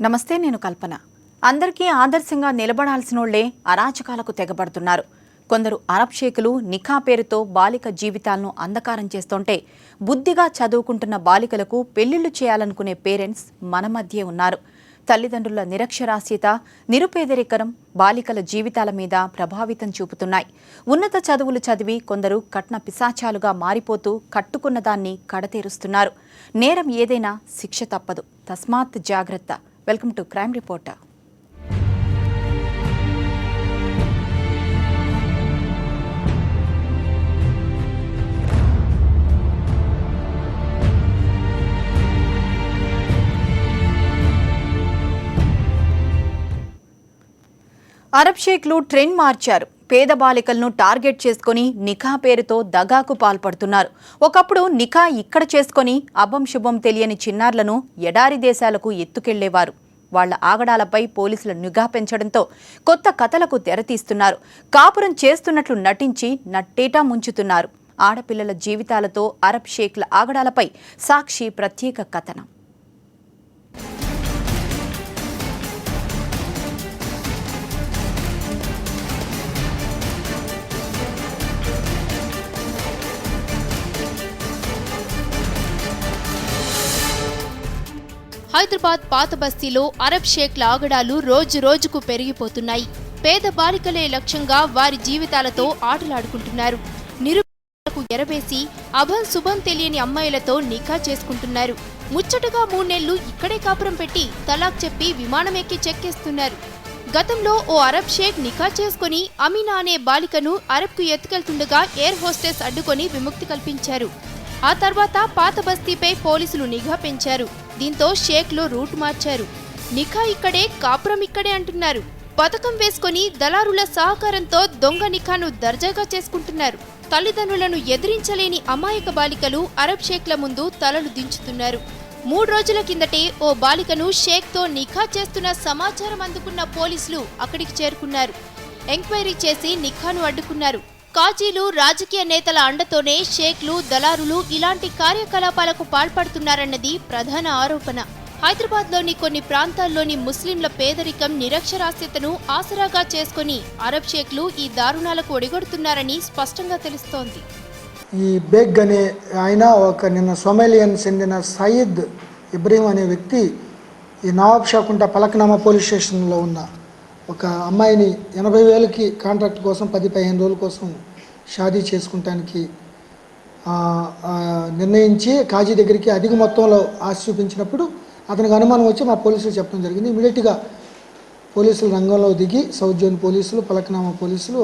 నమస్తే, నేను కల్పన. అందరికీ ఆదర్శంగా నిలబడాల్సినోళ్లే అరాచకాలకు తెగబడుతున్నారు. కొందరు అరబ్ షేకులు నిఖా పేరుతో బాలిక జీవితాలను అంధకారం చేస్తుంటే, బుద్ధిగా చదువుకుంటున్న బాలికలకు పెళ్లిళ్లు చేయాలనుకునే పేరెంట్స్ మన మధ్యే ఉన్నారు. తల్లిదండ్రుల నిరక్షరాస్యత, నిరుపేదరికరం బాలికల జీవితాల మీద ప్రభావితం చూపుతున్నాయి. ఉన్నత చదువులు చదివి కొందరు కట్న పిశాచాలుగా మారిపోతూ కట్టుకున్న దాన్ని కడతేరుస్తున్నారు. నేరం ఏదైనా శిక్ష తప్పదు. తస్మాత్ జాగ్రత్త. Welcome to crime reporter. Arab షేక్లు ట్రెండ్ మార్చారు. పేద బాలికలను టార్గెట్ చేసుకుని నిఖా పేరుతో దగాకు పాల్పడుతున్నారు. ఒకప్పుడు నిఖా ఇక్కడ చేసుకుని అభం శుభం తెలియని చిన్నారులను ఎడారి దేశాలకు ఎత్తుకెళ్లేవారు. వాళ్ల ఆగడాలపై పోలీసుల నిఘా పెంచడంతో కొత్త కథలకు తెరతీస్తున్నారు. కాపురం చేస్తున్నట్లు నటించి నట్టేటా ముంచుతున్నారు. ఆడపిల్లల జీవితాలతో అరబ్ షేక్ల ఆగడాలపై సాక్షి ప్రత్యేక కథనం. హైదరాబాద్ పాత బస్తీలో అరబ్ షేక్ల ఆగడాలు రోజు రోజుకు పెరిగిపోతున్నాయి. పేద బాలికలే లక్ష్యంగా వారి జీవితాలతో ఆటలాడుకుంటున్నారు. నిరుపేదలకు ఎరవేసి అభం శుభం తెలియని అమ్మాయిలతో నిఖా చేసుకుంటున్నారు. ముచ్చటగా 3 నెలలు ఇక్కడే కాపురం పెట్టి తలాక్ చెప్పి విమానం ఎక్కి చెక్కేస్తున్నారు. గతంలో ఓ అరబ్ షేక్ నిఖా చేసుకుని అమీనా అనే బాలికను అరబ్కు ఎత్తుకెళ్తుండగా ఎయిర్ హోస్టెస్ అడ్డుకొని విముక్తి కల్పించారు. ఆ తర్వాత పాత బస్తీపై పోలీసులు నిఘా పెంచారు. దీంతో షేక్లు రూట్ మార్చారు. నిఖా ఇక్కడే, కాపురం ఇక్కడే అంటున్నారు. పథకం వేసుకుని దళారుల సహకారంతో దొంగ నిఖాను దర్జాగా చేసుకుంటున్నారు. తల్లిదండ్రులను ఎదిరించలేని అమాయక బాలికలు అరబ్ షేక్ల ముందు తలలు దించుతున్నారు. 3 రోజుల కిందటే ఓ బాలికను షేక్తో నిఖా చేస్తున్న సమాచారం అందుకున్న పోలీసులు అక్కడికి చేరుకున్నారు. ఎంక్వైరీ చేసి నిఖాను అడ్డుకున్నారు. కాజీలు, రాజకీయ నేతల అండతోనే షేక్లు, దళారులు ఇలాంటి కార్యకలాపాలకు పాల్పడుతున్నారన్నది ప్రధాన ఆరోపణ. హైదరాబాద్లోని కొన్ని ప్రాంతాల్లోని ముస్లింల పేదరికం, నిరక్షరాస్యతను ఆసరాగా చేసుకుని అరబ్ షేక్లు ఈ దారుణాలకు ఒడిగొడుతున్నారని స్పష్టంగా తెలుస్తోంది. ఈ బేగ్ అనే ఆయన నిన్న సొమాలియన్ చెందిన సయీద్ ఇబ్రహీం అనే వ్యక్తి ఈ నవాబ్ షాకుంట పలక్నామా పోలీస్ స్టేషన్లో ఉన్న ఒక అమ్మాయిని 80,000కి కాంట్రాక్ట్ కోసం 10-15 రోజుల కోసం షాదీ చేసుకుంటానికి నిర్ణయించి కాజీ దగ్గరికి అధిక మొత్తంలో ఆశ చూపించినప్పుడు అతనికి అనుమానం వచ్చి మా పోలీసులు చెప్పడం జరిగింది. ఇమీడియట్గా పోలీసులు రంగంలో దిగి సౌత్ జోన్ పోలీసులు, పలక్నామా పోలీసులు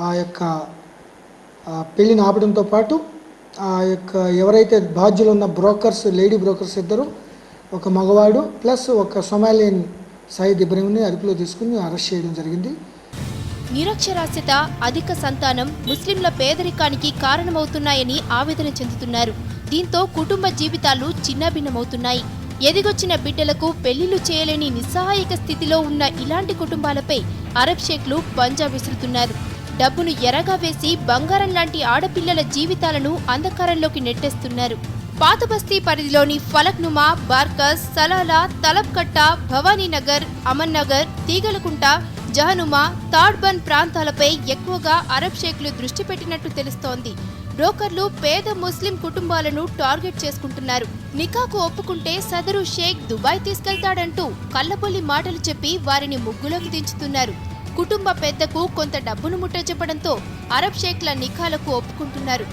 ఆ యొక్క పెళ్లిని ఆపడంతో పాటు ఆ యొక్క ఎవరైతే బాధ్యులు ఉన్న బ్రోకర్స్, లేడీ బ్రోకర్స్ ఇద్దరు, ఒక మగవాడు ప్లస్ ఒక సొమాలియన్ సయీద్ ఇబ్రహీంని అదుపులో తీసుకుని అరెస్ట్ చేయడం జరిగింది. నిరక్షరాస్యత, అధిక సంతానం ముస్లింల పేదరికానికి కారణమవుతున్నాయని ఆవేదన చెందుతున్నారు. దీంతో కుటుంబ జీవితాలు చిన్నాభిన్నమవుతున్నాయి. ఎదిగొచ్చిన బిడ్డలకు పెళ్లిళ్లు చేయలేని నిస్సహాయక స్థితిలో ఉన్న ఇలాంటి కుటుంబాలపై అరబ్ షేక్లు పంజా విసురుతున్నారు. డబ్బును ఎరగా వేసి బంగారం లాంటి ఆడపిల్లల జీవితాలను అంధకారంలోకి నెట్టేస్తున్నారు. పాత బస్తీ పరిధిలోని ఫలక్నుమా, బార్కస్, సలాలా, తలబ్కట్ట, భవానీనగర్, అమన్ నగర్, తీగలకుంట, జహనుమా, తాడ్బన్ ప్రాంతాలపై ఎక్కువగా అరబ్ షేక్లు దృష్టి పెట్టినట్టు తెలుస్తోంది. బ్రోకర్లు పేద ముస్లిం కుటుంబాలను టార్గెట్ చేసుకుంటున్నారు. నికాకు ఒప్పుకుంటే సదరు షేక్ దుబాయ్ తీసుకెళ్తాడంటూ కల్లబొల్లి మాటలు చెప్పి వారిని ముగ్గులోకి దించుతున్నారు. కుటుంబ పెద్దకు కొంత డబ్బును ముట్టజెప్పడంతో అరబ్ షేక్ల నిఖాలకు ఒప్పుకుంటున్నారు.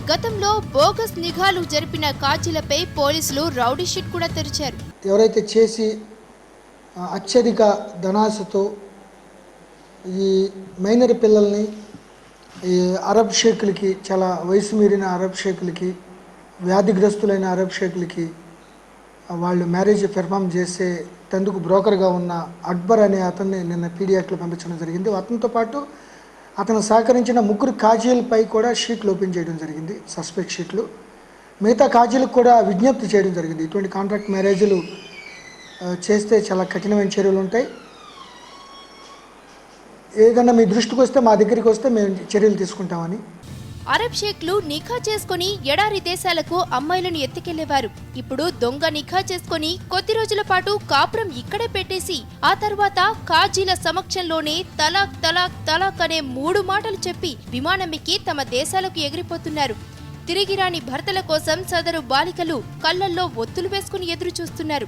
గతంలో బోగస్ నిఘాలు జరిపిన కాజీలపై పోలీసులు రౌడీ షీట్ కూడా తెరిచారు. ఎవరైతే చేసి అత్యధిక ధనాశతో ఈ మైనర్ పిల్లల్ని ఈ అరబ్ షేకులకి, చాలా వయసు మీరిన అరబ్ షేకులకి, వ్యాధిగ్రస్తులైన అరబ్ షేకులకి వాళ్ళు మ్యారేజ్ పెర్ఫామ్ చేసే తందుకు బ్రోకర్గా ఉన్న అక్బర్ అనే అతన్ని నిన్న పీడియాక్లో పంపించడం జరిగింది. అతనితో పాటు అతను సహకరించిన 3 కాజీలపై కూడా షీట్లు ఓపెన్ చేయడం జరిగింది, సస్పెక్ట్ షీట్లు. మిగతా కాజీలకు కూడా విజ్ఞప్తి చేయడం జరిగింది. ఇటువంటి కాంట్రాక్ట్ మ్యారేజ్లు చేస్తే చాలా కఠినమైన చర్యలు ఉంటాయి, ఏదన్నా మీ దృష్టికి వస్తే మా దగ్గరికి వస్తే మేము చర్యలు తీసుకుంటామని. అరబ్ షేక్లు నిఖా చేసుకుని ఎడారి దేశాలకు అమ్మాయిలను ఎత్తుకెళ్లేవారు. ఇప్పుడు దొంగ నిఖా చేసుకుని కొద్ది రోజుల పాటు కాపురం ఇక్కడే పెట్టేసి ఆ తర్వాత కాజీల సమక్షంలోనే తలాక్ తలాక్ తలాక్ అనే 3 మాటలు చెప్పి విమానమెక్కి తమ దేశాలకు ఎగిరిపోతున్నారు. తిరిగి రాని భర్తల కోసం సదరు బాలికలు కళ్లల్లో ఒత్తులు వేసుకుని ఎదురు చూస్తున్నారు.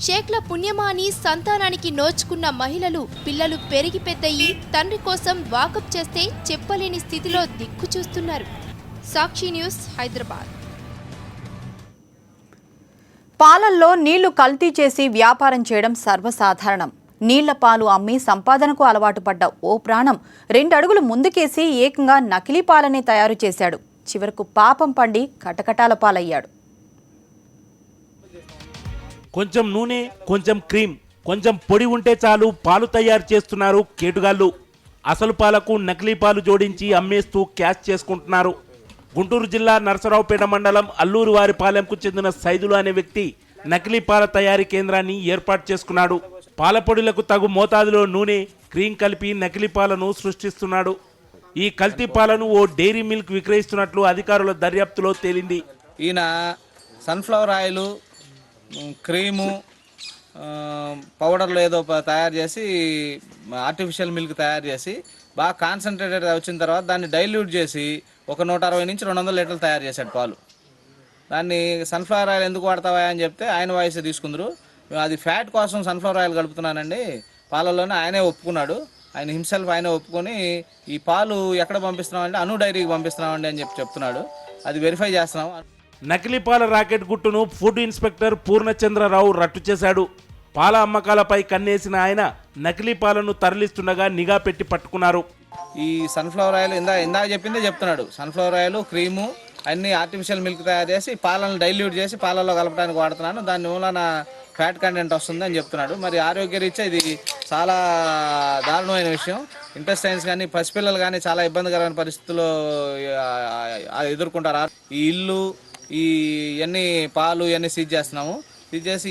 షేక్ల పుణ్యమా అని సంతానానికి నోచుకున్న మహిళలు పిల్లలు పెరిగి పెద్దయి తండ్రి కోసం వాకప్ చేస్తే చెప్పలేని స్థితిలో దిక్కు చూస్తున్నారు. సాక్షి న్యూస్, హైదరాబాద్. పాలల్లో నీళ్లు కల్తీ చేసి వ్యాపారం చేయడం సర్వసాధారణం. నీళ్ల పాలు అమ్మి సంపాదనకు అలవాటు పడ్డ ఓ ప్రాణం 2 అడుగులు ముందుకేసి ఏకంగా నకిలీ పాలనే తయారు చేశాడు. చివరకు పాపం పండి కటకటాల పాలయ్యాడు. కొంచెం నూనె, కొంచెం క్రీమ్, కొంచెం పొడి ఉంటే చాలు పాలు తయారు చేస్తున్నారు కేటుగాళ్లు. అసలు పాలకు నకిలీ పాలు జోడించి అమ్మేస్తూ క్యాష్ చేసుకుంటున్నారు. గుంటూరు జిల్లా నరసరావుపేట మండలం అల్లూరు వారిపాలెంకు చెందిన సైదులు అనే వ్యక్తి నకిలీ పాల తయారీ కేంద్రాన్ని ఏర్పాటు చేసుకున్నాడు. పాల పొడిలకు తగు మోతాదులో నూనె, క్రీమ్ కలిపి నకిలీ పాలను సృష్టిస్తున్నాడు. ఈ కల్తీ పాలను ఓ డైరీ మిల్క్ విక్రయిస్తున్నట్లు అధికారుల దర్యాప్తులో తేలింది. ఈయన సన్ఫ్లవర్ ఆయిల్, క్రీము, పౌడర్లు ఏదో తయారు చేసి ఆర్టిఫిషియల్ మిల్క్ తయారు చేసి బాగా కాన్సన్ట్రేటెడ్ వచ్చిన తర్వాత దాన్ని డైల్యూట్ చేసి ఒక 160 నుంచి 200 లీటర్లు తయారు చేశాడు పాలు. దాన్ని సన్ఫ్లవర్ ఆయిల్ ఎందుకు వాడతావా అని చెప్తే ఆయన వాయిస్ తీసుకుందరు. అది ఫ్యాట్ కోసం సన్ఫ్లవర్ ఆయిల్ కలుపుతున్నానండి పాలల్లోనే ఆయనే ఒప్పుకున్నాడు. ఆయన హిమ్సెల్ఫ్ ఆయన ఒప్పుకొని ఈ పాలు ఎక్కడ పంపిస్తున్నామంటే అను డైరీకి పంపిస్తున్నామండి అని చెప్తున్నాడు. అది వెరిఫై చేస్తున్నాం. నకిలీ పాల రాకెట్ గుట్టును ఫుడ్ ఇన్స్పెక్టర్ పూర్ణచంద్రరావు రట్టు చేశాడు. పాల అమ్మకాలపై కన్నేసిన ఆయన నకిలీ పాలను తరలిస్తుండగా నిఘా పెట్టి పట్టుకున్నారు. ఈ సన్ఫ్లవర్ ఆయిల్ ఇందాక చెప్పిందే చెప్తున్నాడు. సన్ఫ్లవర్ ఆయిల్, క్రీము అన్ని ఆర్టిఫిషియల్ మిల్క్ తయారు చేసి పాలను డైల్యూట్ చేసి పాలలో కలపడానికి వాడుతున్నాను. దాని మూలన ఫ్యాట్ కంటెంట్ వస్తుంది అని చెప్తున్నాడు. మరి ఆరోగ్యరీత్యా ఇది చాలా దారుణమైన విషయం. ఇంటెస్టైన్స్ కానీ పసిపిల్లలు కానీ చాలా ఇబ్బందికరమైన పరిస్థితుల్లో ఎదుర్కొంటారు. ఈ ఇల్లు ఇవన్నీ పాలు ఇవన్నీ సీజ్ చేస్తున్నాము. సీజ్ చేసి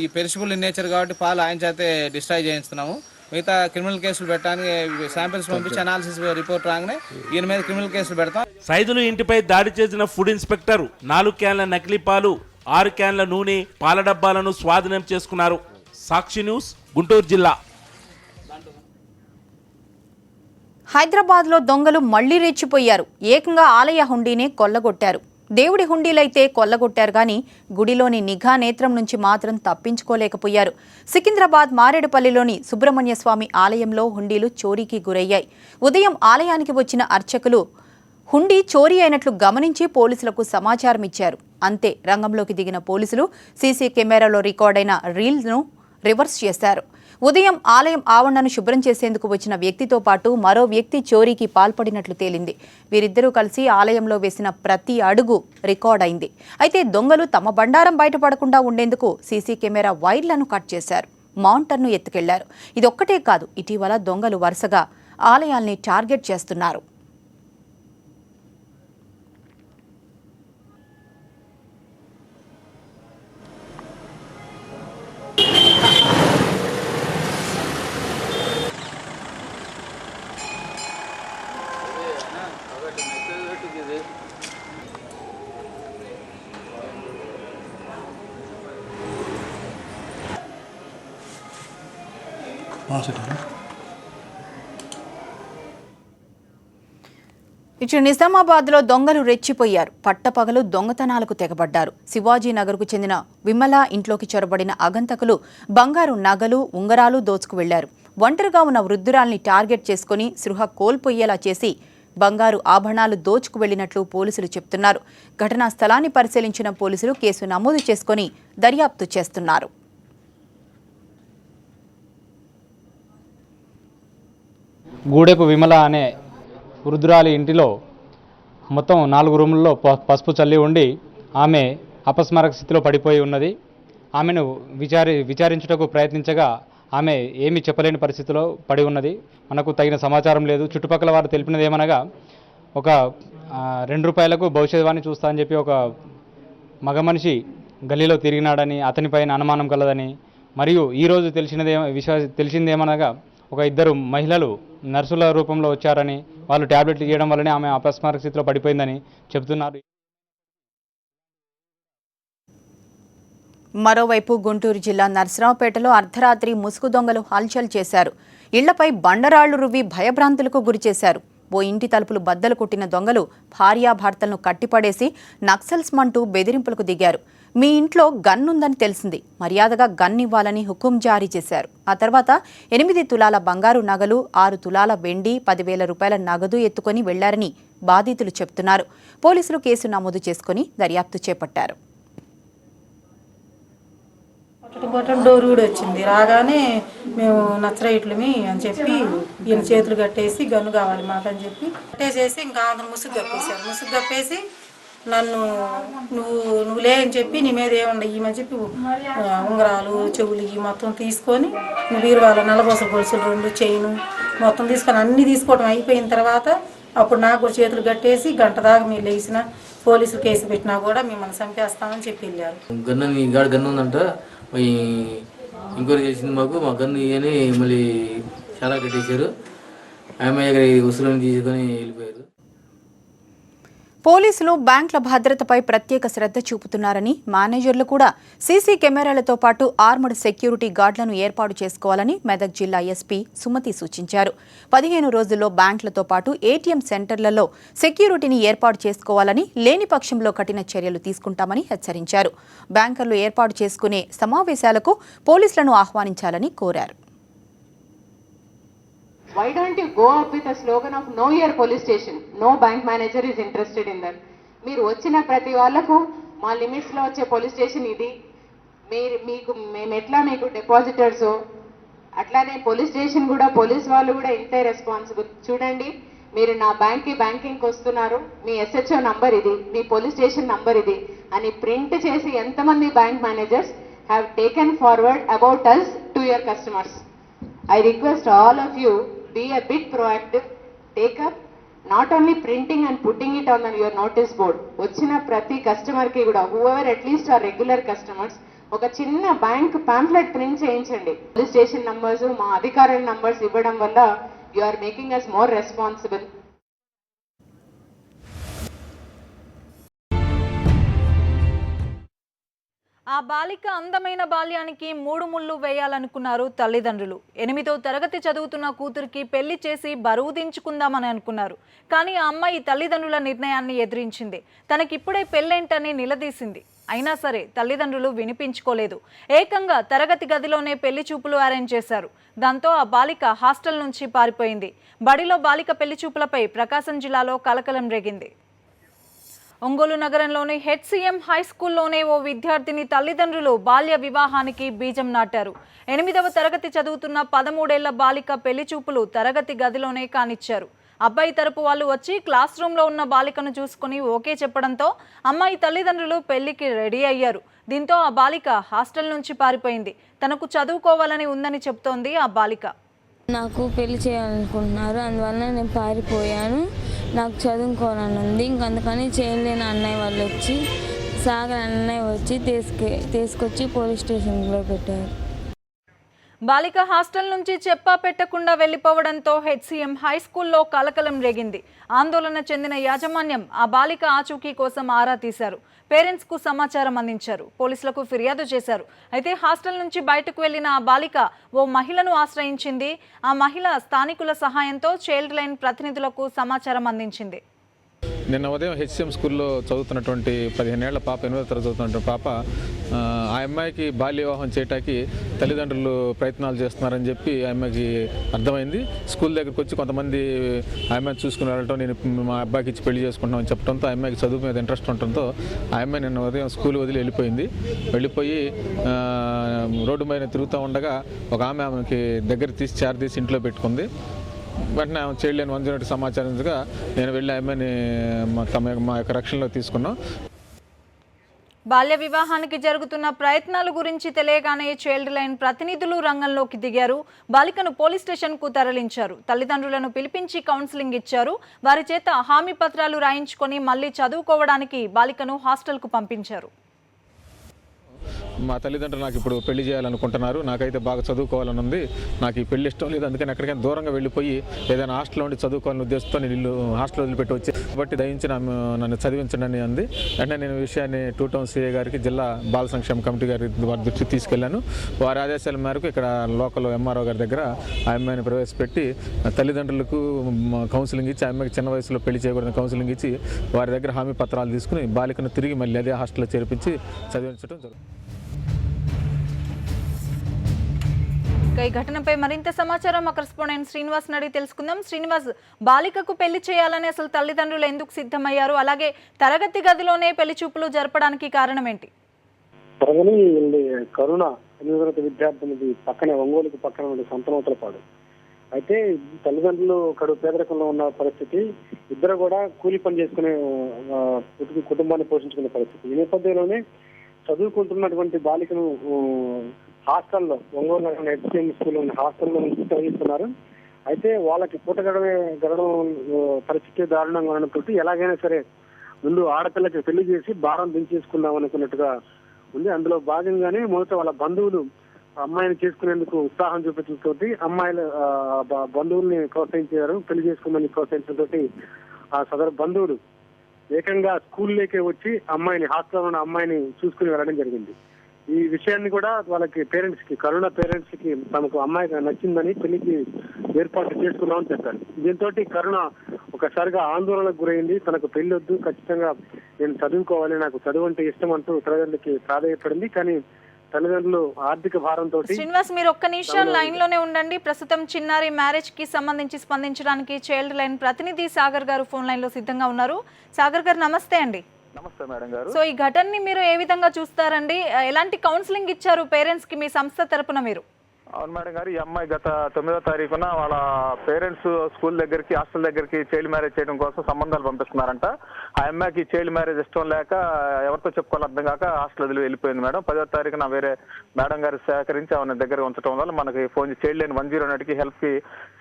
ఈ పెరిషబుల్ ఇన్ నేచర్ కాబట్టి పాలు ఆయన చేతే డిస్ట్రాయ్ చేయిస్తున్నాము. మిగతా క్రిమినల్ కేసులు పెట్టడానికి శాంపిల్స్ పంపించి అనాలిసిస్ రిపోర్ట్ రాగానే ఈయన మీద క్రిమినల్ కేసులు పెడతాం. సైదులు ఇంటిపై దాడి చేసిన ఫుడ్ ఇన్స్పెక్టర్ 4 క్యాన్ల నకిలీ పాలు, 6 క్యాన్ల నూనె, పాల డబ్బాలను స్వాధీనం చేసుకున్నారు. సాక్షి న్యూస్, గుంటూరు జిల్లా. హైదరాబాద్లో దొంగలు మళ్లీ రెచ్చిపోయారు. ఏకంగా ఆలయ హుండీనే కొల్లగొట్టారు. దేవుడి హుండీలైతే కొల్లగొట్టారు గాని గుడిలోని నిఘా నేత్రం నుంచి మాత్రం తప్పించుకోలేకపోయారు. సికింద్రాబాద్ మారేడుపల్లిలోని సుబ్రహ్మణ్య స్వామి ఆలయంలో హుండీలు చోరీకి గురయ్యాయి. ఉదయం ఆలయానికి వచ్చిన అర్చకులు హుండీ చోరీ అయినట్లు గమనించి పోలీసులకు సమాచారం ఇచ్చారు. అంతే రంగంలోకి దిగిన పోలీసులు సీసీ కెమెరాలో రికార్డైన రీల్ను రివర్స్ చేశారు. ఉదయం ఆలయం ఆవరణను శుభ్రం చేసేందుకు వచ్చిన వ్యక్తితో పాటు మరో వ్యక్తి చోరీకి పాల్పడినట్లు తేలింది. వీరిద్దరూ కలిసి ఆలయంలో వేసిన ప్రతి అడుగు రికార్డ్ అయింది. అయితే దొంగలు తమ బండారం బయటపడకుండా ఉండేందుకు సీసీ కెమెరా వైర్లను కట్ చేశారు. మౌంటర్ను ఎత్తుకెళ్లారు. ఇదొక్కటే కాదు, ఇటీవల దొంగలు వరుసగా ఆలయాల్ని టార్గెట్ చేస్తున్నారు. ఇటు నిజామాబాద్లో దొంగలు రెచ్చిపోయారు. పట్టపగలు దొంగతనాలకు తెగబడ్డారు. శివాజీనగర్కు చెందిన విమల ఇంట్లోకి చొరబడిన అగంతకులు బంగారు నగలు, ఉంగరాలు దోచుకు వెళ్లారు. ఒంటరిగా ఉన్న వృద్ధురాల్ని టార్గెట్ చేసుకుని సృహ కోల్పోయేలా చేసి బంగారు ఆభరణాలు దోచుకు వెళ్లినట్లు పోలీసులు చెప్తున్నారు. ఘటనా స్థలాన్ని పరిశీలించిన పోలీసులు కేసు నమోదు చేసుకుని దర్యాప్తు చేస్తున్నారు. గూడెపు విమల అనే వృద్ధురాలి ఇంటిలో మొత్తం 4 రూముల్లో పసుపు చల్లి ఉండి ఆమె అపస్మారక స్థితిలో పడిపోయి ఉన్నది. ఆమెను విచారించుటకు ప్రయత్నించగా ఆమె ఏమీ చెప్పలేని పరిస్థితిలో పడి ఉన్నది. మనకు తగిన సమాచారం లేదు. చుట్టుపక్కల వారు తెలిపినది ఏమనగా ఒక 2 రూపాయలకు భవిష్యత్తువాణి చూస్తా అని చెప్పి ఒక మగ మనిషి గల్లీలో తిరిగినాడని, అతనిపైన అనుమానం కలదని, మరియు ఈరోజు తెలిసిందేమనగా ఒక ఇద్దరు మహిళలు నర్సుల రూపంలో వచ్చారని, వాళ్ళు ట్యాబ్లెట్లు ఇవ్వడం వల్లనే ఆమె అపస్మారక స్థితిలో పడిపోయిందని చెబుతున్నారు. మరోవైపు గుంటూరు జిల్లా నర్సరావుపేటలో అర్ధరాత్రి ముసుగు దొంగలు హల్చల్ చేశారు. ఇళ్లపై బండరాళ్లు రువ్వి భయభ్రాంతులకు గురిచేశారు. ఓ ఇంటి తలుపులు బద్దలు కొట్టిన దొంగలు భార్యాభర్తలను కట్టిపడేసి నక్సల్స్ మంటూ బెదిరింపులకు దిగారు. మీ ఇంట్లో గన్ ఉందని తెలిసింది, మర్యాదగా గన్ ఇవ్వాలని హుకుం జారీ చేశారు. ఆ తర్వాత 8 తులాల బంగారు నగలు, 6 తులాల వెండి, 10,000 రూపాయల నగదు ఎత్తుకొని వెళ్లారని బాధితులు చెబుతున్నారు. పోలీసులు కేసు నమోదు చేసుకుని దర్యాప్తు చేపట్టారు. డోర్ కూడా వచ్చింది. రాగానే మేము నచ్చరైట్లమి అని చెప్పి ఈయన చేతులు కట్టేసి గన్ను కావాలి మాకని చెప్పి కట్టేసేసి ఇంకా ముసుగు కప్పేశారు. ముసుగు కప్పేసి నన్ను నువ్వు లే అని చెప్పి నీ మీద ఏముండ ఇమని చెప్పి ఉంగరాలు చెవులు మొత్తం తీసుకొని బీరువాల నల్లబోసల గొలుసులు 2 చైను మొత్తం తీసుకొని అన్నీ తీసుకోవడం అయిపోయిన తర్వాత అప్పుడు నాకు కూడా చేతులు కట్టేసి గంట దాకా మీరు లేచిన పోలీసులు కేసు పెట్టినా కూడా మిమ్మల్ని చంపేస్తామని చెప్పి వెళ్ళారు. గన్ను ఉందంట, ఎంక్వైరీ చేసింది మా గన్ను ఇవని మళ్ళీ చాలా కట్టేశారు. ఆమె వసూలను తీసుకొని వెళ్ళిపోయారు. పోలీసులు బ్యాంకుల భద్రతపై ప్రత్యేక శ్రద్ధ చూపుతున్నారని, మేనేజర్లు కూడా సీసీ కెమెరాలతో పాటు ఆర్మడ్ సెక్యూరిటీ గార్డులను ఏర్పాటు చేసుకోవాలని మెదక్ జిల్లా ఎస్పీ సుమతి సూచించారు. 15 రోజుల్లో బ్యాంకులతో పాటు ఏటీఎం సెంటర్లలో సెక్యూరిటీని ఏర్పాటు చేసుకోవాలని, లేని పక్షంలో కఠిన చర్యలు తీసుకుంటామని హెచ్చరించారు. బ్యాంకర్లు ఏర్పాటు చేసుకునే సమావేశాలకు పోలీసులను ఆహ్వానించాలని కోరారు. Why don't you go up with a slogan of know your police station? No bank manager is interested in that. మీరు వచ్చిన ప్రతి వాళ్ళకు మా లిమిట్స్లో వచ్చే పోలీస్ స్టేషన్ ఇది, మేము ఎట్లా మీకు డిపాజిటర్స్ అట్లానే పోలీస్ స్టేషన్ కూడా పోలీస్ వాళ్ళు కూడా ఇంతే రెస్పాన్సిబుల్. చూడండి, మీరు నా బ్యాంకింగ్కి వస్తున్నారు, మీ SHO నంబర్ ఇది, మీ పోలీస్ స్టేషన్ నంబర్ ఇది అని ప్రింట్ చేసి ఎంతమంది bank managers have taken forward about us to your customers. I request all of you be a bit proactive, take up not only printing and putting it on your notice board. వచ్చిన ప్రతి customer కి కూడా whoever at least are regular customers ఒక చిన్న bank pamphlet print చేయించండి. Police station numbers మా అధికారుల numbers ఇవ్వడం వల్ల you are making us more responsible. ఆ బాలిక అందమైన బాల్యానికి 3 ముళ్ళు వేయాలనుకున్నారు తల్లిదండ్రులు. 8వ తరగతి చదువుతున్న కూతురికి పెళ్లి చేసి బరువు దించుకుందామని అనుకున్నారు. కానీ ఆ అమ్మాయి తల్లిదండ్రుల నిర్ణయాన్ని ఎదిరించింది. తనకిప్పుడే పెళ్లేంటని నిలదీసింది. అయినా సరే తల్లిదండ్రులు వినిపించుకోలేదు. ఏకంగా తరగతి గదిలోనే పెళ్లి చూపులు అరేంజ్ చేశారు. దాంతో ఆ బాలిక హాస్టల్ నుంచి పారిపోయింది. బడిలో బాలిక పెళ్లి చూపులపై ప్రకాశం జిల్లాలో కలకలం రేగింది. ఒంగోలు నగరంలోని HCM హై స్కూల్లోనే ఓ విద్యార్థిని తల్లిదండ్రులు బాల్య వివాహానికి బీజం నాటారు. 8వ తరగతి చదువుతున్న 13 ఏళ్ల బాలిక పెళ్లి చూపులు తరగతి గదిలోనే కానిచ్చారు. అబ్బాయి తరపు వాళ్ళు వచ్చి క్లాస్ రూమ్లో ఉన్న బాలికను చూసుకుని ఓకే చెప్పడంతో అమ్మాయి తల్లిదండ్రులు పెళ్లికి రెడీ అయ్యారు. దీంతో ఆ బాలిక హాస్టల్ నుంచి పారిపోయింది. తనకు చదువుకోవాలని ఉందని చెబుతోంది ఆ బాలిక. నాకు పెళ్లి చేయాలనుకుంటున్నారు, అందువల్ల నేను పారిపోయాను. నాకు చదువుకోవాలని ఉంది, అందుకని చేయలేని అన్నయ్య వాళ్ళు వచ్చి సాగర్ అన్నయ్య వచ్చి తీసుకొచ్చి పోలీస్ స్టేషన్లో పెట్టారు. బాలిక హాస్టల్ నుంచి చెప్పా పెట్టకుండా వెళ్లిపోవడంతో HCM హై స్కూల్లో కలకలం రేగింది. ఆందోళన చెందిన యాజమాన్యం ఆ బాలిక ఆచూకీ కోసం ఆరా తీశారు. పేరెంట్స్ కు సమాచారం అందించారు. పోలీసులకు ఫిర్యాదు చేశారు. అయితే హాస్టల్ నుంచి బయటకు వెళ్లిన ఆ బాలిక ఓ మహిళను ఆశ్రయించింది. ఆ మహిళ స్థానికుల సహాయంతో చైల్డ్ లైన్ ప్రతినిధులకు సమాచారం అందించింది. నిన్న ఉదయం HCM స్కూల్లో చదువుతున్నటువంటి 15 ఏళ్ల పాప, 8వ తరగతి చదువుతున్నటువంటి పాప, ఆ అమ్మాయికి బాల్య వివాహం చేయడానికి తల్లిదండ్రులు ప్రయత్నాలు చేస్తున్నారని చెప్పి ఆ అమ్మాయికి అర్థమైంది. స్కూల్ దగ్గరికి వచ్చి కొంతమంది ఆ అమ్మాయిని చూసుకుని వెళ్ళటం, నేను మా అబ్బాయికి ఇచ్చి పెళ్లి చేసుకుంటామని చెప్పడంతో ఆ అమ్మాయికి చదువు మీద ఇంట్రెస్ట్ ఉండటంతో ఆ అమ్మాయి నిన్న ఉదయం స్కూల్ వదిలి వెళ్ళిపోయి రోడ్డు పైన తిరుగుతూ ఉండగా ఒక ఆమెకి దగ్గర తీసి చారదీసి ఇంట్లో పెట్టుకుంది. వెంటనే చైల్డ్ లైన్ 108 సమాచారంగా నేను వెళ్ళి ఆమెని మా యొక్క రక్షణలో తీసుకున్నాం. బాల్య వివాహానికి జరుగుతున్న ప్రయత్నాల గురించి తెలియగానే చైల్డ్ లైన్ ప్రతినిధులు రంగంలోకి దిగారు. బాలికను పోలీస్ స్టేషన్కు తరలించారు. తల్లిదండ్రులను పిలిపించి కౌన్సిలింగ్ ఇచ్చారు. వారి చేత హామీ పత్రాలు రాయించుకొని మళ్లీ చదువుకోవడానికి బాలికను హాస్టల్కు పంపించారు. మా తల్లిదండ్రులు నాకు ఇప్పుడు పెళ్లి చేయాలనుకుంటున్నారు, నాకైతే బాగా చదువుకోవాలని ఉంది, నాకు ఈ పెళ్లి ఇష్టం లేదు, అందుకని ఎక్కడికైనా దూరంగా వెళ్ళిపోయి ఏదైనా హాస్టల్లో ఉండి చదువుకోవాలని ఉద్దేశంతో నేను ఇల్లు హాస్టల్ వదిలిపెట్టి వచ్చి కాబట్టి దయించి నన్ను చదివించండి అని అంది. వెంటనే నేను విషయాన్ని 2 టౌన్ సిఐ గారికి, జిల్లా బాల సంక్షేమ కమిటీ గారి వారి దృష్టికి తీసుకెళ్లాను. వారి ఆదేశాల మేరకు ఇక్కడ లోకల్ ఎంఆర్ఓ గారి దగ్గర ఆ అమ్మాయిని ప్రవేశపెట్టి తల్లిదండ్రులకు కౌన్సిలింగ్ ఇచ్చి, ఆ అమ్మాయికి చిన్న వయసులో పెళ్లి చేయకూడదని కౌన్సిలింగ్ ఇచ్చి వారి దగ్గర హామీ పత్రాలు తీసుకుని బాలికను తిరిగి మళ్ళీ అదే హాస్టల్లో చేర్పించి చదివించడం జరుగుతుంది. ఈ ఘటనపై మరింత సమాచారం మా కరెస్పాండెంట్ శ్రీనివాస్ అడిగి తెలుసుకుందాం. శ్రీనివాస్, బాలికకు పెళ్లి చేయాలని అసలు తల్లిదండ్రులు ఎందుకు సిద్ధమయ్యారు? అలాగే తరగతి గదిలోనే పెళ్లి చూపులు జరపడానికి కారణం ఏంటి? కరుణ 8వ తరగతి విద్యార్థినిది పక్కనే ఒంగోలుకు పక్కన ఉండే సంతనోతలపాడు. అయితే తల్లిదండ్రులు కడు పేదరికంలో ఉన్న పరిస్థితి, ఇద్దరు కూడా కూలి పని చేసుకునే కుటుంబాన్ని పోషించుకునే పరిస్థితి. ఈ నేపథ్యంలోనే చదువుకుంటున్నటువంటి బాలికను హాస్టల్లో, ఒంగోలు హెచ్సిఎం స్కూల్ హాస్టల్లో చదివిస్తున్నారు. అయితే వాళ్ళకి పూట గడవడం పరిస్థితి దారుణంగా ఉండడంతో ఎలాగైనా సరే ముందు ఆడపిల్లకి పెళ్లి చేసి భారం దించేసుకుందాం అనుకున్నట్టుగా ఉంది. అందులో భాగంగానే మొదట వాళ్ళ బంధువులు అమ్మాయిని చేసుకునేందుకు ఉత్సాహం చూపించడంతో అమ్మాయిల బంధువుల్ని ప్రోత్సహించారు, పెళ్లి చేసుకోమని ప్రోత్సహించడంతో ఆ సదరు బంధువులు ఏకంగా స్కూల్లోకే వచ్చి అమ్మాయిని, హాస్టల్లో ఉన్న అమ్మాయిని చూసుకుని వెళ్ళడం జరిగింది. ఈ విషయాన్ని కూడా వాళ్ళకి పేరెంట్స్ కి, కరుణ పేరెంట్స్ కి తమకు అమ్మాయి నచ్చిందని పెళ్లికి ఏర్పాటు చేసుకున్నామని చెప్పారు. దీంతో కరుణ ఒకసారిగా ఆందోళనకు గురైంది. తనకు పెళ్లి వద్దు, ఖచ్చితంగా నేను చదువుకోవాలి, నాకు చదువు అంటే ఇష్టం అంటూ తల్లిదండ్రులకి ప్రాధాన్యపడింది. కానీ తల్లిదండ్రులు ఆర్థిక భారంతో. శ్రీనివాస్, మీరు ఒక్క నిమిషం లైన్ లోనే ఉండండి. ప్రస్తుతం చిన్నారి మ్యారేజ్ కి సంబంధించి స్పందించడానికి చైల్డ్ లైన్ ప్రతినిధి సాగర్ గారు ఫోన్ లైన్ లో సిద్ధంగా ఉన్నారు. సాగర్ గారు, నమస్తే అండి. నమస్తే మేడం గారు. సో ఈ ఘటనని మీరు ఏ విధంగా చూస్తారండి? ఎలాంటి కౌన్సిలింగ్ ఇచ్చారు పేరెంట్స్ కి మీ సంస్థ తరపున మీరు? అవును మేడం గారు, ఈ అమ్మాయి గత 9వ తారీఖున వాళ్ళ పేరెంట్స్ స్కూల్ దగ్గరికి, హాస్టల్ దగ్గరికి చైల్డ్ మ్యారేజ్ చేయడం కోసం సంబంధాలు పంపిస్తున్నారంట. ఆ అమ్మాయికి చైల్డ్ మ్యారేజ్ ఇష్టం లేక, ఎవరితో చెప్పుకోవాలి అర్థం కాక హాస్టల్ వదిలి వెళ్ళిపోయింది మేడం. 10వ తారీఖున వేరే మేడం గారు సేకరించి ఆమె దగ్గర ఉంచడం వల్ల మనకి ఫోన్ చైల్డ్ లైన్ 109కి హెల్ప్ కి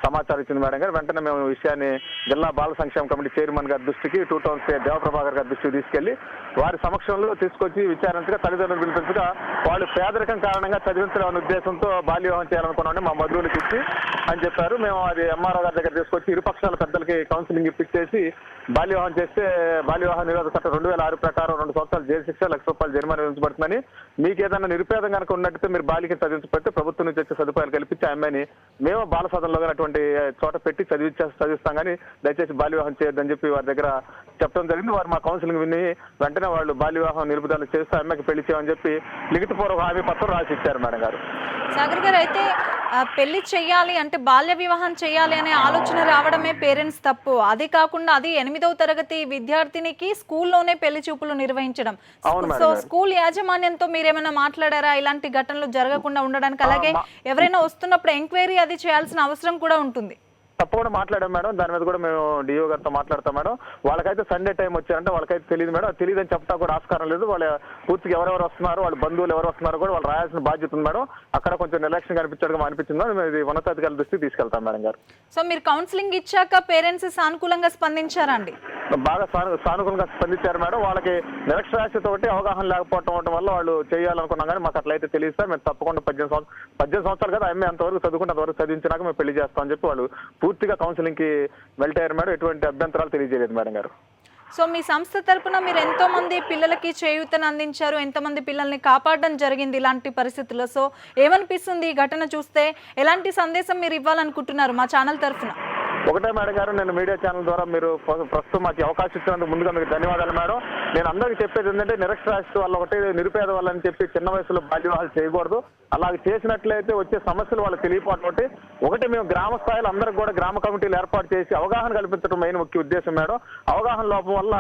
సమాచారం ఇచ్చింది మేడం గారు. వెంటనే మేము ఈ విషయాన్ని జిల్లా బాల సంక్షేమ కమిటీ చైర్మన్ గారి దృష్టికి, 2 టౌన్ సిఐ దేవప్రభాకర్ గారి దృష్టికి తీసుకెళ్లి వారి సమక్షంలో తీసుకొచ్చి విచారించగా తల్లిదండ్రులు పిలిపించగా వాళ్ళు పేదరికం కారణంగా చదివించాలనే ఉద్దేశంతో బాల్య చేయాలనుకున్నాం మా మధువులకి ఇచ్చి అని చెప్పారు. మేము అది ఎంఆర్ఓ గారి దగ్గర తీసుకొచ్చి ఇరుపక్షాల పెద్దలకి కౌన్సిలింగ్ ఇప్పించేసి బాల్యవివాహం చేస్తే బాల్యవివాహ నిరోధక చట్టం 2006 ప్రకారం 2 సంవత్సరాలు జైలు శిక్ష, ₹1,00,000 జరిమానా విధించబడుతుందని, మీకు ఏదైనా నిరుపేదం కనుక ఉన్నట్టు మీరు బాలికని చదివించబడితే ప్రభుత్వం నుంచి వచ్చే సదుపాయాలు కల్పించి ఆ అమ్మాయిని మేము బాల సదనంలో అటువంటి చోట పెట్టి చదివిస్తాం, కానీ దయచేసి బాల్యవివాహం చేయొద్దని చెప్పి వారి దగ్గర చెప్పడం జరిగింది. వారు మా కౌన్సిలింగ్ విని వెంటనే వాళ్ళు బాల్యవివాహం నిలుపుదల చేస్తూ అమ్మాయికి పెళ్లి చేయమని చెప్పి లిఖితపూర్వక హామీ పత్రం రాసి ఇచ్చారు మేడం గారు. సాగర్ గారు, అయితే పెళ్లి చేయాలి అంటే బాల్య వివాహం చేయాలి అనే ఆలోచన రావడమే పేరెంట్స్ తప్పు. అదే కాకుండా అది 8వ తరగతి విద్యార్థినికి స్కూల్లోనే పెళ్లి చూపులు నిర్వహించడం. సో స్కూల్ యాజమాన్యంతో మీరేమైనా మాట్లాడారా ఇలాంటి ఘటనలు జరగకుండా ఉండడానికి? అలాగే ఎవరైనా వస్తున్నప్పుడు ఎంక్వైరీ అది చేయాల్సిన అవసరం కూడా ఉంటుంది. తప్పకుండా మాట్లాడాం మేడం, దాని మీద కూడా మేము డిఓ గారితో మాట్లాడతాం మేడం. వాళ్ళకైతే సండే టైం వచ్చారంటే వాళ్ళకైతే తెలియదు మేడం, తెలియదని చెప్తా కూడా ఆస్కారం లేదు. వాళ్ళ పూర్తిగా ఎవరెవరు వస్తున్నారు, వాళ్ళ బంధువులు ఎవరు వస్తున్నారో కూడా వాళ్ళు రాయాల్సిన బాధ్యత ఉంది మేడం. అక్కడ కొంచెం నిర్లక్ష్యం కనిపించడం అనిపించింది, ఇది ఉన్నతాధికారుల దృష్టికి తీసుకెళ్తాం మేడం గారు. సో మీరు కౌన్సిలింగ్ ఇచ్చాక పేరెంట్స్ సానుకూలంగా స్పందించారా అండి? బాగా సానుకూలంగా స్పందించారు మేడం. వాళ్ళకి నిరక్షరాస్యత ఒకటి అవగాహన లేకపోవడం వల్ల వాళ్ళు చేయాలనుకున్నాం, కానీ మాకు అట్లయితే తెలియదు సార్, మేము తప్పకుండా 18 సంవత్సరాలు కదా అమ్మాయి అంతవరకు చదువుకుంటే అంతవరకు చదివించినాక మేము పెళ్లి చేస్తామని చెప్పి వాళ్ళు పూర్తిగా కౌన్సిలింగ్ కి వెళ్తారు మేడం. ఎటువంటి అభ్యంతరాలు తెలియజేయలేదు మేడం గారు. సో మీ సంస్థ తరపున మీరు ఎంతో మంది పిల్లలకి చేయూతను అందించారు, ఎంతమంది పిల్లల్ని కాపాడడం జరిగింది ఇలాంటి పరిస్థితుల్లో. సో ఏమనిపిస్తుంది ఈ ఘటన చూస్తే? ఎలాంటి సందేశం మీరు ఇవ్వాలనుకుంటున్నారు మా ఛానల్ తరఫున? ఒకటే మేడం గారు, నేను మీడియా ఛానల్ ద్వారా మీరు ప్రస్తుతం మాకు అవకాశం ఇచ్చినందుకు ముందుగా మీకు ధన్యవాదాలు మేడం. నేను అందరికీ చెప్పేది ఏంటంటే నిరక్షరాస్యత వల్ల ఒకటి, నిరుపేద వాళ్ళని చెప్పి చిన్న వయసులో బాల్యవివాహాలు చేయకూడదు. అలాగే చేసినట్లయితే వచ్చే సమస్యలు వాళ్ళకి తెలియకపోవడం ఒకటి మేము గ్రామ స్థాయిలో అందరికి కూడా గ్రామ కమిటీలు ఏర్పాటు చేసి అవగాహన కల్పించడం మెయిన్ ముఖ్య ఉద్దేశం మేడం. అవగాహన లోపం వల్ల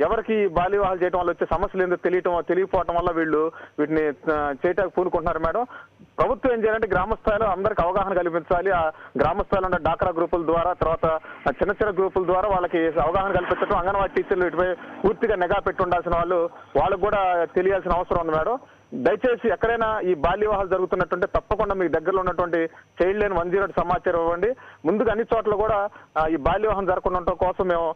ఎవరికి బాల్యవివాహాలు చేయడం వల్ల వచ్చే సమస్యలు ఎందుకు తెలియకపోవడం వల్ల వీళ్ళు వీటిని చేయటానికి పూనుకుంటున్నారు మేడం. ప్రభుత్వం ఏం చేయాలంటే గ్రామ స్థాయిలో అందరికి అవగాహన కల్పించాలి. ఆ గ్రామ స్థాయిలో ఉన్న డాక్రా గ్రూపుల ద్వారా, తర్వాత చిన్న చిన్న గ్రూపుల ద్వారా వాళ్ళకి అవగాహన కల్పించడం, అంగన్వాడీ టీచర్లు వీటిపై పూర్తిగా నిఘా పెట్టి ఉండాల్సిన వాళ్ళకు కూడా తెలియాల్సిన అవసరం ఉంది మేడం. దయచేసి ఎక్కడైనా ఈ బాల్య వివాహాలు జరుగుతున్నట్టుంటే తప్పకుండా మీకు దగ్గరలో ఉన్నటువంటి చైల్డ్ లైన్ 108 సమాచారం ఇవ్వండి. ముందుగా అన్ని చోట్ల కూడా ఈ బాల్య వివాహం జరగకుండా ఉండటం కోసం మేము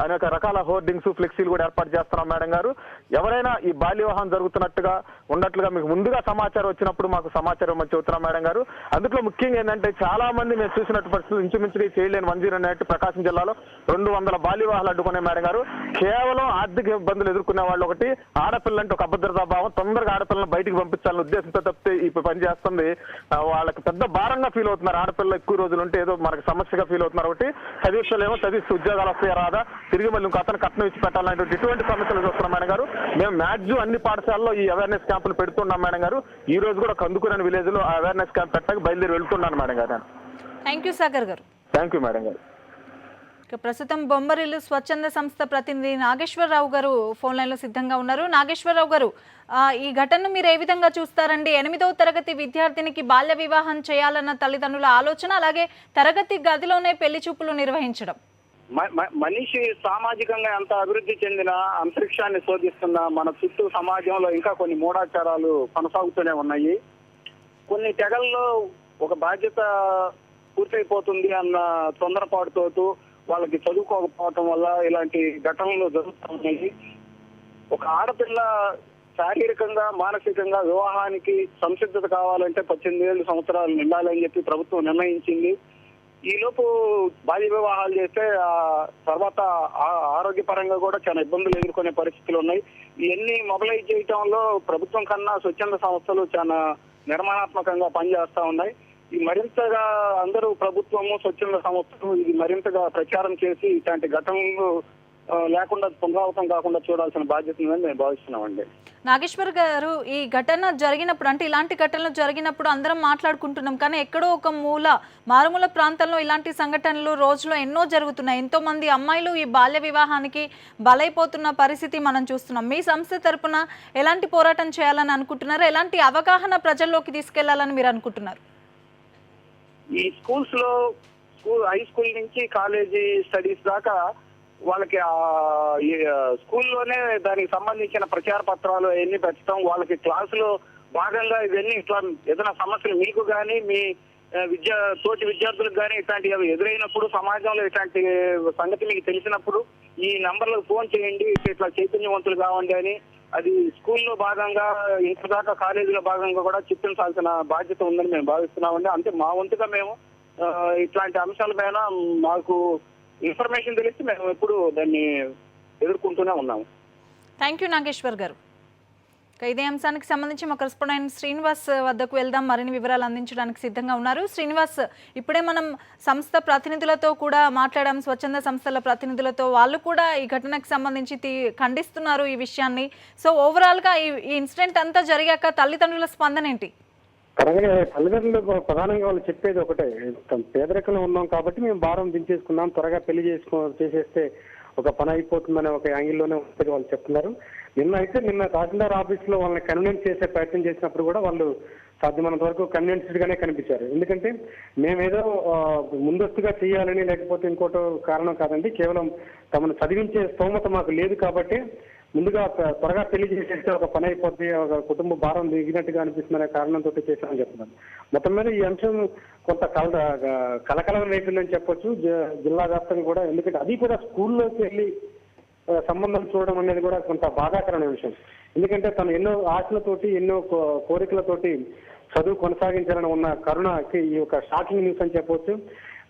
అనేక రకాల హోర్డింగ్స్, ఫ్లెక్సీలు కూడా ఏర్పాటు చేస్తున్నాం మేడం గారు. ఎవరైనా ఈ బాల్య వివాహం జరుగుతున్నట్టుగా ఉన్నట్లుగా మీకు ముందుగా సమాచారం వచ్చినప్పుడు మాకు సమాచారం వచ్చి చెబుతున్నాం మేడం గారు. అందులో ముఖ్యంగా ఏంటంటే చాలా మంది మేము చూసినట్టు పరిస్థితులు ఇంచుమించు చైల్డ్ లైన్ 108 ప్రకాశం జిల్లాలో 200 బాల్య వివాహాలు అడ్డుకునే మేడం గారు. కేవలం ఆర్థిక ఇబ్బందులు ఎదుర్కొనే వాళ్ళు ఒకటి, ఆడపిల్లంటే ఒక అభద్రతా భావం, తొందరగా ఆడపిల్లని బయటికి పంపించాలనే ఉద్దేశంతో తప్పితే ఈ పని చేస్తుంది. వాళ్ళకి పెద్ద భారంగా ఫీల్ అవుతున్నారు. ఆడపిల్ల ఎక్కువ రోజులు ఉంటే ఏదో మనకు సమస్యగా ఫీల్ అవుతున్నారు. ఒకటి చదివిస్తలేమో, చదివిస్తే ఉద్యోగాలు వస్తాయా రాదా, తిరిగి మళ్ళీ ఇంకో అతను కట్నం ఇచ్చి పెట్టాలనేటువంటి ఇటువంటి సమస్యలు చూస్తున్నాం మేడం గారు. మేము మ్యాక్సిమం అన్ని పాఠశాలలో ఈ అవేర్నెస్ క్యాంపులు పెడుతున్నాం మేడం గారు. ఈ రోజు కూడా కందుకూరని విలేజ్ లో అవేర్నెస్ క్యాంప్ పెట్టడానికి బయలుదేరి వెళ్తున్నాను మేడం గారు. థ్యాంక్ యూ సాగర్ గారు. థ్యాంక్ యూ మేడం గారు. ప్రస్తుతం బొమ్మరిల్లు స్వచ్ఛంద సంస్థ ప్రతినిధి నాగేశ్వరరావు గారు ఫోన్ లైన్లో సిద్ధంగా ఉన్నారు. నాగేశ్వరరావు గారు, ఈ ఘటనను మీరు ఏ విధంగా చూస్తారండి? 8వ తరగతి విద్యార్థినికి బాల్య వివాహం చేయాలన్న తల్లిదండ్రుల ఆలోచన, అలాగే తరగతి గదిలోనే పెళ్లి చూపులు నిర్వహించడం. మనిషి సామాజికంగా ఎంత అభివృద్ధి చెందిన అంతరిక్షాన్ని శోధిస్తున్న మన చుట్టూ సమాజంలో ఇంకా కొన్ని మూఢాచారాలు కొనసాగుతూనే ఉన్నాయి. కొన్ని తెగల్లో ఒక బాధ్యత పూర్తయిపోతుంది అన్న తొందరపాటుతో వాళ్ళకి చదువుకోకపోవటం వల్ల ఇలాంటి ఘటనలు జరుగుతూ ఉన్నాయి. ఒక ఆడపిల్ల శారీరకంగా, మానసికంగా వివాహానికి సంసిద్ధత కావాలంటే 18 సంవత్సరాలు నిండాలని చెప్పి ప్రభుత్వం నిర్ణయించింది. ఈలోపు బాల్య వివాహాలు చేస్తే తర్వాత ఆరోగ్యపరంగా కూడా చాలా ఇబ్బందులు ఎదుర్కొనే పరిస్థితులు ఉన్నాయి. ఇవన్నీ మొబలైజ్ చేయటంలో ప్రభుత్వం కన్నా స్వచ్ఛంద సంస్థలు చాలా నిర్మాణాత్మకంగా పనిచేస్తా ఉన్నాయి. ఈ మరింతగా అందరూ ప్రభుత్వము, స్వచ్ఛంద సంస్థలు ఇది మరింతగా ప్రచారం చేసి ఇట్లాంటి ఘటనలు లేకుండా, పునరావృతం కాకుండా చూడాల్సిన బాధ్యత ఉందని మేము భావిస్తున్నామండి. నాగేశ్వర్ గారు, ఈ ఘటన జరిగినప్పుడు, అంటే ఇలాంటి ఘటనలు జరిగినప్పుడు అందరం మాట్లాడుకుంటున్నాం, కానీ ఎక్కడో ఒక మారుమూల ప్రాంతంలో ఇలాంటి సంఘటనలు రోజులో ఎన్నో జరుగుతున్నాయి. ఎంతో మంది అమ్మాయిలు ఈ బాల్య వివాహానికి బలైపోతున్న పరిస్థితి మనం చూస్తున్నాం. మీ సంస్థ తరపున ఎలాంటి పోరాటం చేయాలని అనుకుంటున్నారు? ఎలాంటి అవగాహన ప్రజల్లోకి తీసుకెళ్లాలని మీరు అనుకుంటున్నారు? ఈ స్కూల్స్ లో హై స్కూల్ నుంచి కాలేజీ స్టడీస్ దాకా వాళ్ళకి స్కూల్లోనే దానికి సంబంధించిన ప్రచార పత్రాలు అవన్నీ పెట్టడం, వాళ్ళకి క్లాసులో భాగంగా ఇవన్నీ ఇట్లా ఏదైనా సమస్యలు మీకు కానీ మీ తోటి విద్యార్థులకు కానీ ఇట్లాంటివి ఎదురైనప్పుడు, సమాజంలో ఇట్లాంటి సంగతి మీకు తెలిసినప్పుడు ఈ నంబర్లకు ఫోన్ చేయండి, ఇట్లా చైతన్యవంతులు కావండి అని అది స్కూల్లో భాగంగా, ఇంటర్ దాకా కాలేజీలో భాగంగా కూడా చెప్పించాల్సిన బాధ్యత ఉందని మేము భావిస్తున్నామండి. అంటే మా వంతుగా మేము ఇట్లాంటి అంశాల పైన మాకు ఇన్ఫర్మేషన్ తెలిస్తే మేము ఎప్పుడు దాన్ని ఎదుర్కొంటూనే ఉన్నాము. థ్యాంక్ యూ నాగేశ్వర్ గారు. ఇదే అంశానికి సంబంధించి మా కరెస్పాండెంట్ శ్రీనివాస్ వద్దకు వెళ్దాం, మరిన్ని వివరాలు అందించడానికి సిద్ధంగా ఉన్నారు. శ్రీనివాస్, ఇప్పుడే మనం సంస్థ ప్రతినిధులతో కూడా మాట్లాడాం, స్వచ్ఛంద సంస్థల ప్రతినిధులతో. వాళ్ళు కూడా ఈ ఘటనకు సంబంధించి ఖండిస్తున్నారు ఈ విషయాన్ని. సో ఓవరాల్గా ఈ ఇన్సిడెంట్ అంతా జరిగాక తల్లిదండ్రుల స్పందన ఏంటి? తల్లిదండ్రులు ప్రధానంగా వాళ్ళు చెప్పేది ఒకటే, పేదరికంలో ఉన్నాం కాబట్టి మేము భారం దించేసుకున్నాం, త్వరగా పెళ్లి చేసేస్తే ఒక పని అయిపోతుందనే ఒక యాంగిల్లోనే ఉంటుంది వాళ్ళు చెప్తున్నారు. నిన్న తహసీల్దార్ ఆఫీస్ లో వాళ్ళని కన్విన్స్ చేసే ప్రయత్నం చేసినప్పుడు కూడా వాళ్ళు సాధ్యమైనంత వరకు కన్విన్స్డ్ గానే కనిపించారు. ఎందుకంటే మేమేదో ముందస్తుగా చేయాలని లేకపోతే ఇంకోటో కారణం కాదండి, కేవలం తమను చదివించే స్తోమత మాకు లేదు కాబట్టి ముందుగా త్వరగా పెళ్లి చేసేస్తే ఒక పని అయిపోద్ది, ఒక కుటుంబ భారం దిగినట్టుగా అనిపిస్తుందనే కారణంతో చేశామని చెప్తున్నాను. మొత్తం మీద ఈ అంశం కొంత కలకలం రేపిందని చెప్పొచ్చు జిల్లా వ్యాప్తంగా కూడా. ఎందుకంటే అది కూడా స్కూల్లోకి వెళ్ళి సంబంధం చూడడం అనేది కూడా కొంత బాధాకరమైన విషయం. ఎందుకంటే తను ఎన్నో ఆశలతోటి, ఎన్నో కోరికలతోటి చదువు కొనసాగించాలని ఉన్న కరుణకి ఈ యొక్క షాకింగ్ న్యూస్ అని చెప్పవచ్చు.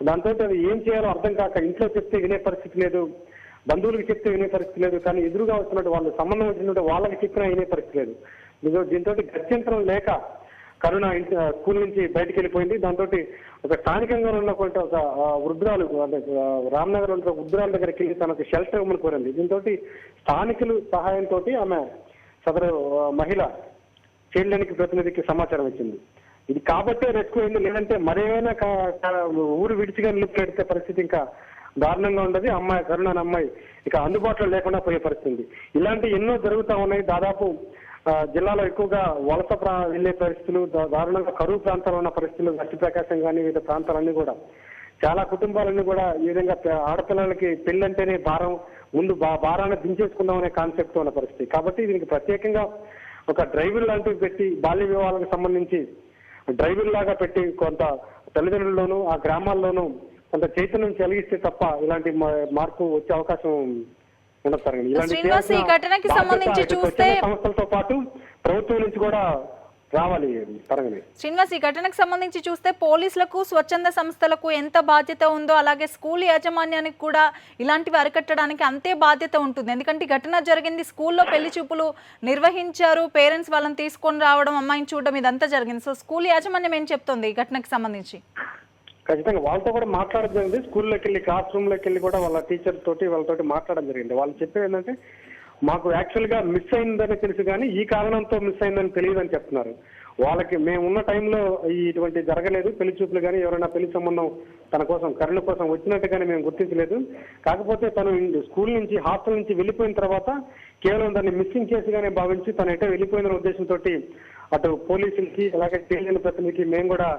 దాంతో అది ఏం చేయాలో అర్థం కాక ఇంట్లో చెప్తే వినే పరిస్థితి లేదు, బంధువులకు చెప్తే వినే పరిస్థితి లేదు, కానీ ఎదురుగా వస్తున్నట్టు వాళ్ళు సంబంధం వచ్చినట్టు వాళ్ళకి చెప్పినా వినే పరిస్థితి లేదు. దీంతో గత్యంతరం లేక కరుణ స్కూల్ నుంచి బయటకు వెళ్ళిపోయింది. దాంతో ఒక స్థానికంగా ఉన్నటువంటి ఒక వృద్ధురాలు, రామ్నగర్ ఉన్న వృద్ధురాల దగ్గరికి వెళ్ళి తనకు షెల్టర్ ఇవ్వమని కోరింది. దీంతో స్థానికులు సహాయంతో ఆమె సదరు మహిళ చైల్డ్ లైన్ ప్రతినిధికి సమాచారం ఇచ్చింది. ఇది కాబట్టే రెస్క్యూ అయింది, లేదంటే మరేమైనా ఊరు విడిచిగా నిలిపిపెడితే పరిస్థితి ఇంకా దారుణంగా ఉండదు. అమ్మాయి కరుణ అనే అమ్మాయి ఇక అందుబాటులో లేకుండా పోయే పరిస్థితి. ఇలాంటి ఎన్నో జరుగుతూ ఉన్నాయి. దాదాపు జిల్లాలో ఎక్కువగా వలస వెళ్లే పరిస్థితులు, దారుణంగా కరువు ప్రాంతాల్లో ఉన్న పరిస్థితులు, వెస్ట్ ప్రకాశం కానీ వివిధ ప్రాంతాలన్నీ కూడా చాలా కుటుంబాలన్నీ కూడా ఈ విధంగా ఆడపిల్లలకి పెళ్ళంటేనే భారం, ముందు భారాన్ని దించేసుకుందాం అనే కాన్సెప్ట్ ఉన్న పరిస్థితి. కాబట్టి దీనికి ప్రత్యేకంగా ఒక డ్రైవింగ్ లాంటివి పెట్టి బాల్య వివాహాలకు సంబంధించి డ్రైవింగ్ లాగా పెట్టి కొంత తల్లిదండ్రుల్లోనూ ఆ గ్రామాల్లోనూ కొంత చైతన్యం కలిగిస్తే తప్ప ఇలాంటి మార్పు వచ్చే అవకాశం ఉండదు సార్. ఇలాంటి శ్రీనివాస్, ఈ ఘటనకి సంబంధించి చూస్తే సంస్థలతో పాటు ప్రభుత్వం నుంచి కూడా రావాలి తరగని. శ్రీనివాస్, ఈ ఘటనకు సంబంధించి చూస్తే పోలీసులకు, స్వచ్ఛంద సంస్థలకు ఎంత బాధ్యత ఉందో అలాగే స్కూల్ యాజమాన్యానికి కూడా ఇలాంటివి అరికట్టడానికి అంతే బాధ్యత ఉంటుంది. ఎందుకంటే ఈ ఘటన జరిగింది స్కూల్లో, పెళ్లి చూపులు నిర్వహించారు, పేరెంట్స్ వాళ్ళని తీసుకొని రావడం, అమ్మాయిని చూడడం, ఇదంతా జరిగింది. సో స్కూల్ యాజమాన్యం ఏం చెప్తోంది ఈ ఘటనకు సంబంధించి? ఖచ్చితంగా వాళ్ళతో కూడా మాట్లాడడం జరిగింది. స్కూల్లోకి వెళ్ళి, క్లాస్ రూమ్లోకి వెళ్ళి కూడా వాళ్ళ టీచర్ తోటి వాళ్ళతోటి మాట్లాడడం జరిగింది. వాళ్ళు చెప్పేది ఏంటంటే, మాకు యాక్చువల్గా మిస్ అయిందని తెలుసు కానీ ఈ కారణంతో మిస్ అయిందని తెలియదని చెప్తున్నారు. వాళ్ళకి మేము ఉన్న టైంలో ఇటువంటి జరగలేదు, పెళ్లి చూపులు కానీ ఎవరైనా పెళ్లి సంబంధం తన కోసం కరుణ కోసం వచ్చినట్టుగానే మేము గుర్తించలేదు. కాకపోతే తను స్కూల్ నుంచి, హాస్టల్ నుంచి వెళ్ళిపోయిన తర్వాత కేవలం దాన్ని మిస్సింగ్ కేసుగానే భావించి తను ఎటో వెళ్ళిపోయిన ఉద్దేశంతో అటు పోలీసులకి అలాగే తెలియని ప్రతినిధికి మేము కూడా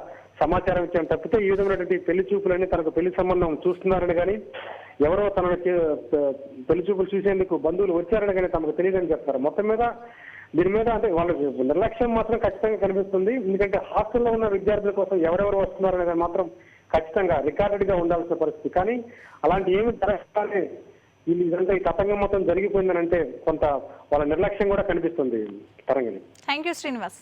సమాచారం ఇచ్చాం తప్పితే ఈ విధమైనటువంటి పెళ్లి చూపులని, తనకు పెళ్లి సంబంధం చూస్తున్నారని కానీ ఎవరో తన పెళ్లి చూపులు చూసేందుకు బంధువులు వచ్చారని కానీ తమకు తెలియదని చెప్తారు. మొత్తం మీద దీని మీద అంటే వాళ్ళ నిర్లక్ష్యం మాత్రం ఖచ్చితంగా కనిపిస్తుంది. ఎందుకంటే హాస్టల్లో ఉన్న విద్యార్థుల కోసం ఎవరెవరు వస్తున్నారు అనేది మాత్రం ఖచ్చితంగా రికార్డెడ్ గా ఉండాల్సిన పరిస్థితి. కానీ అలాంటి ఏమి జరగానే ఇదంతా ఈ తతంగం మొత్తం జరిగిపోయిందని అంటే కొంత వాళ్ళ నిర్లక్ష్యం కూడా కనిపిస్తుంది తరంగిణి. Thank you Srinivas.